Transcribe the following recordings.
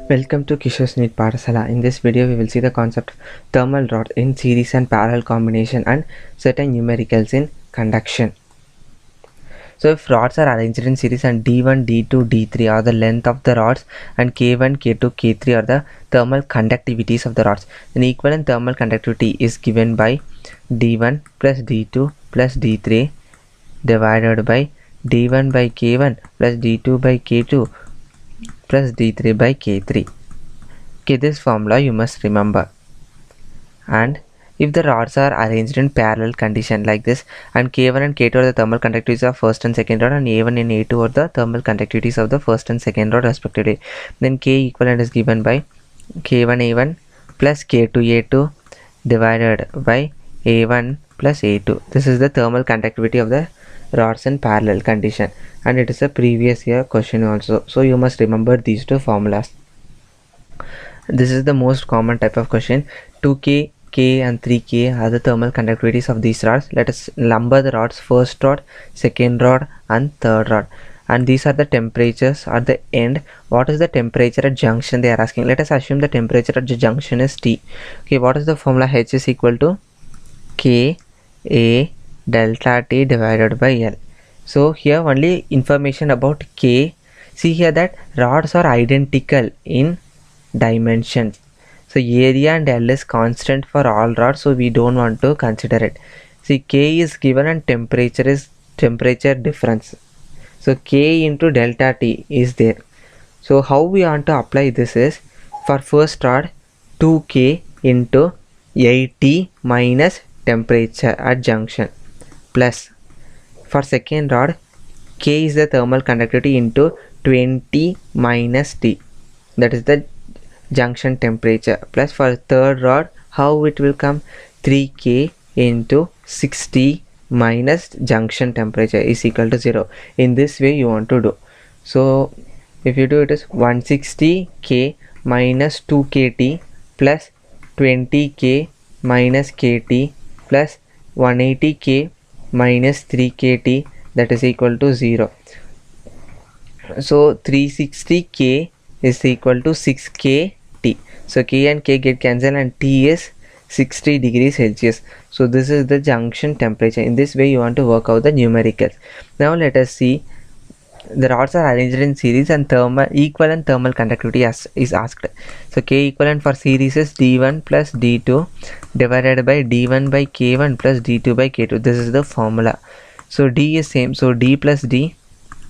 Welcome to Kishore's NEET Pathshala. In this video, we will see the concept of thermal rods in series and parallel combination and certain numericals in conduction. So, if rods are arranged in series and D1, D2, D3 are the length of the rods and K1, K2, K3 are the thermal conductivities of the rods, then equivalent thermal conductivity is given by D1 plus D2 plus D3 divided by D1 by K1 plus D2 by K2 plus D3 by K3. Okay, this formula you must remember. And if the rods are arranged in parallel condition like this, and K1 and K2 are the thermal conductivities of first and second rod, and A1 and A2 are the thermal conductivities of the first and second rod respectively, then K equivalent is given by K1A1 plus K2A2 divided by A1 plus A2. This is the thermal conductivity of the rods in parallel condition, and it is a previous year question also, so you must remember these two formulas. This is the most common type of question. 2K, K and 3K are the thermal conductivities of these rods. Let us number the rods: first rod, second rod and third rod, and these are the temperatures at the end. What is the temperature at junction they are asking? Let us assume the temperature at the junction is T. Okay, what is the formula? H is equal to K A delta T divided by L. So here only information about K. See here that rods are identical in dimensions, so area and L is constant for all rods, so we don't want to consider it. See, K is given and temperature is temperature difference, so K into delta T is there. So how we want to apply this is, for first rod 2K into 80 minus temperature at junction, plus for second rod K is the thermal conductivity into 20 minus T, that is the junction temperature, plus for third rod how it will come, 3K into 60 minus junction temperature is equal to 0. In this way you want to do. So if you do it is 160K minus 2KT plus 20K minus KT plus 180K minus 3KT, that is equal to 0. So 360K is equal to 6KT. So K and K get cancelled and T is 60 degrees Celsius. So this is the junction temperature. In this way you want to work out the numericals. Now let us see, the rods are arranged in series and equivalent thermal conductivity is asked. So K equivalent for series is D1 plus D2 divided by D1 by K1 plus D2 by K2. This is the formula. So D is same, so D plus D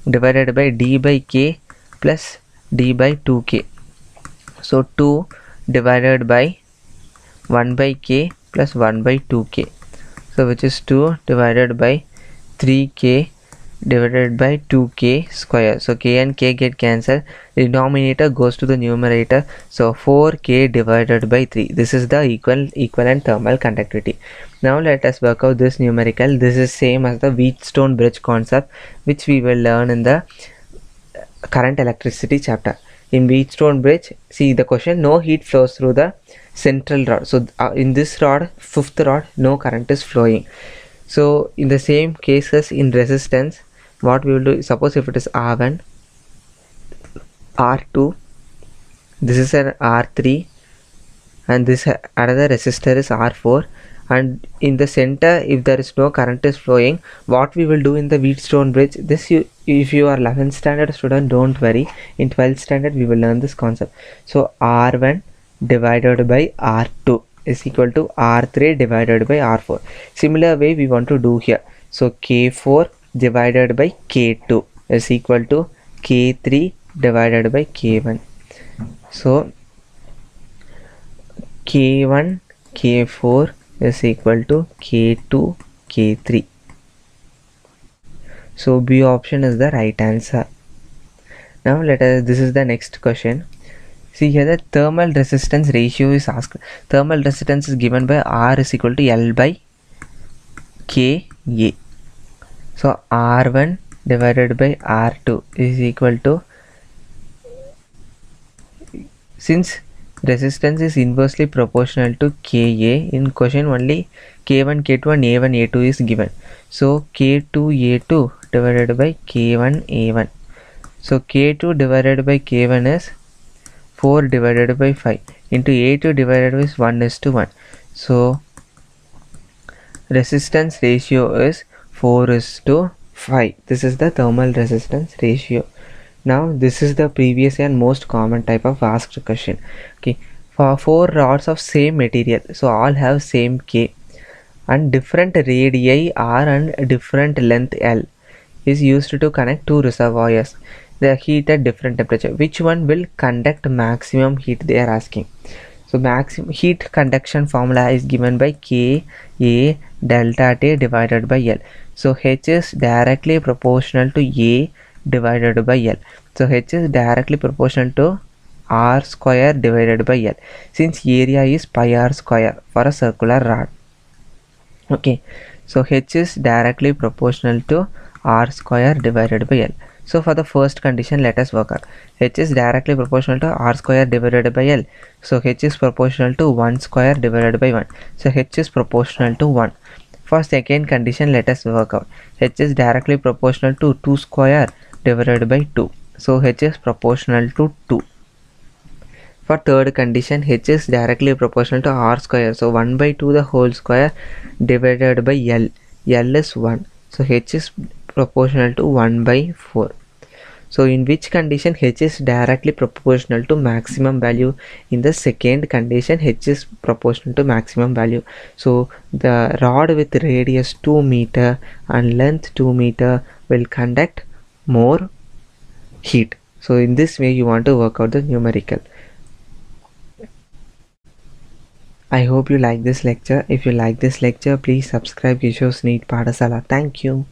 divided by D by K plus D by 2K. So 2 divided by 1 by K plus 1 by 2K. So which is 2 divided by 3K divided by 2K square. So K and K get cancelled. The denominator goes to the numerator. So 4K divided by 3. This is the equivalent thermal conductivity. Now let us work out this numerical. This is same as the Wheatstone bridge concept, which we will learn in the current electricity chapter. In Wheatstone bridge, see the question, no heat flows through the central rod. So in this rod, fifth rod, no current is flowing. So in the same cases in resistance, what we will do, suppose if it is R1, R2, this is an R3, and this another resistor is R4, and in the center if there is no current is flowing, what we will do in the Wheatstone bridge, this if you are 11th standard student, don't worry, in 12th standard we will learn this concept. So R1 divided by R2 is equal to R3 divided by R4. Similar way we want to do here. So K4 divided by K2 is equal to K3 divided by K1. So K1 K4 is equal to K2 K3. So B option is the right answer. Now this is the next question. See here, the thermal resistance ratio is asked. Thermal resistance is given by R is equal to L by Ka. So R1 divided by R2 is equal to, since resistance is inversely proportional to Ka, in question only K1 K2 and A1 A2 is given. So K2 A2 divided by K1 A1. So K2 divided by K1 is 4 divided by 5 into A2 divided by 1:1. So resistance ratio is 4:5. This is the thermal resistance ratio. Now this is the previous and most common type of asked question. Okay, for 4 rods of same material, so all have same K and different radii R and different length L is used to connect two reservoirs. They are heat at different temperature. Which one will conduct maximum heat, they are asking. So maximum heat conduction formula is given by K A delta T divided by L. So H is directly proportional to A divided by L. So H is directly proportional to R square divided by L, since area is pi R square for a circular rod. Okay, so H is directly proportional to R square divided by L. So for the first condition, let us work out. H is directly proportional to R square divided by L. So H is proportional to 1 square divided by 1. So H is proportional to 1. For second condition, let us work out. H is directly proportional to 2 square divided by 2. So H is proportional to 2. For third condition, H is directly proportional to R square. So 1 by 2 the whole square divided by L. L is 1. So H is proportional to 1 by 4. So in which condition H is directly proportional to maximum value? In the second condition, H is proportional to maximum value. So the rod with radius 2 meter and length 2 meter will conduct more heat. So in this way you want to work out the numerical. I hope you like this lecture. If you like this lecture, please subscribe Kishore's NEET Padasala. Thank you.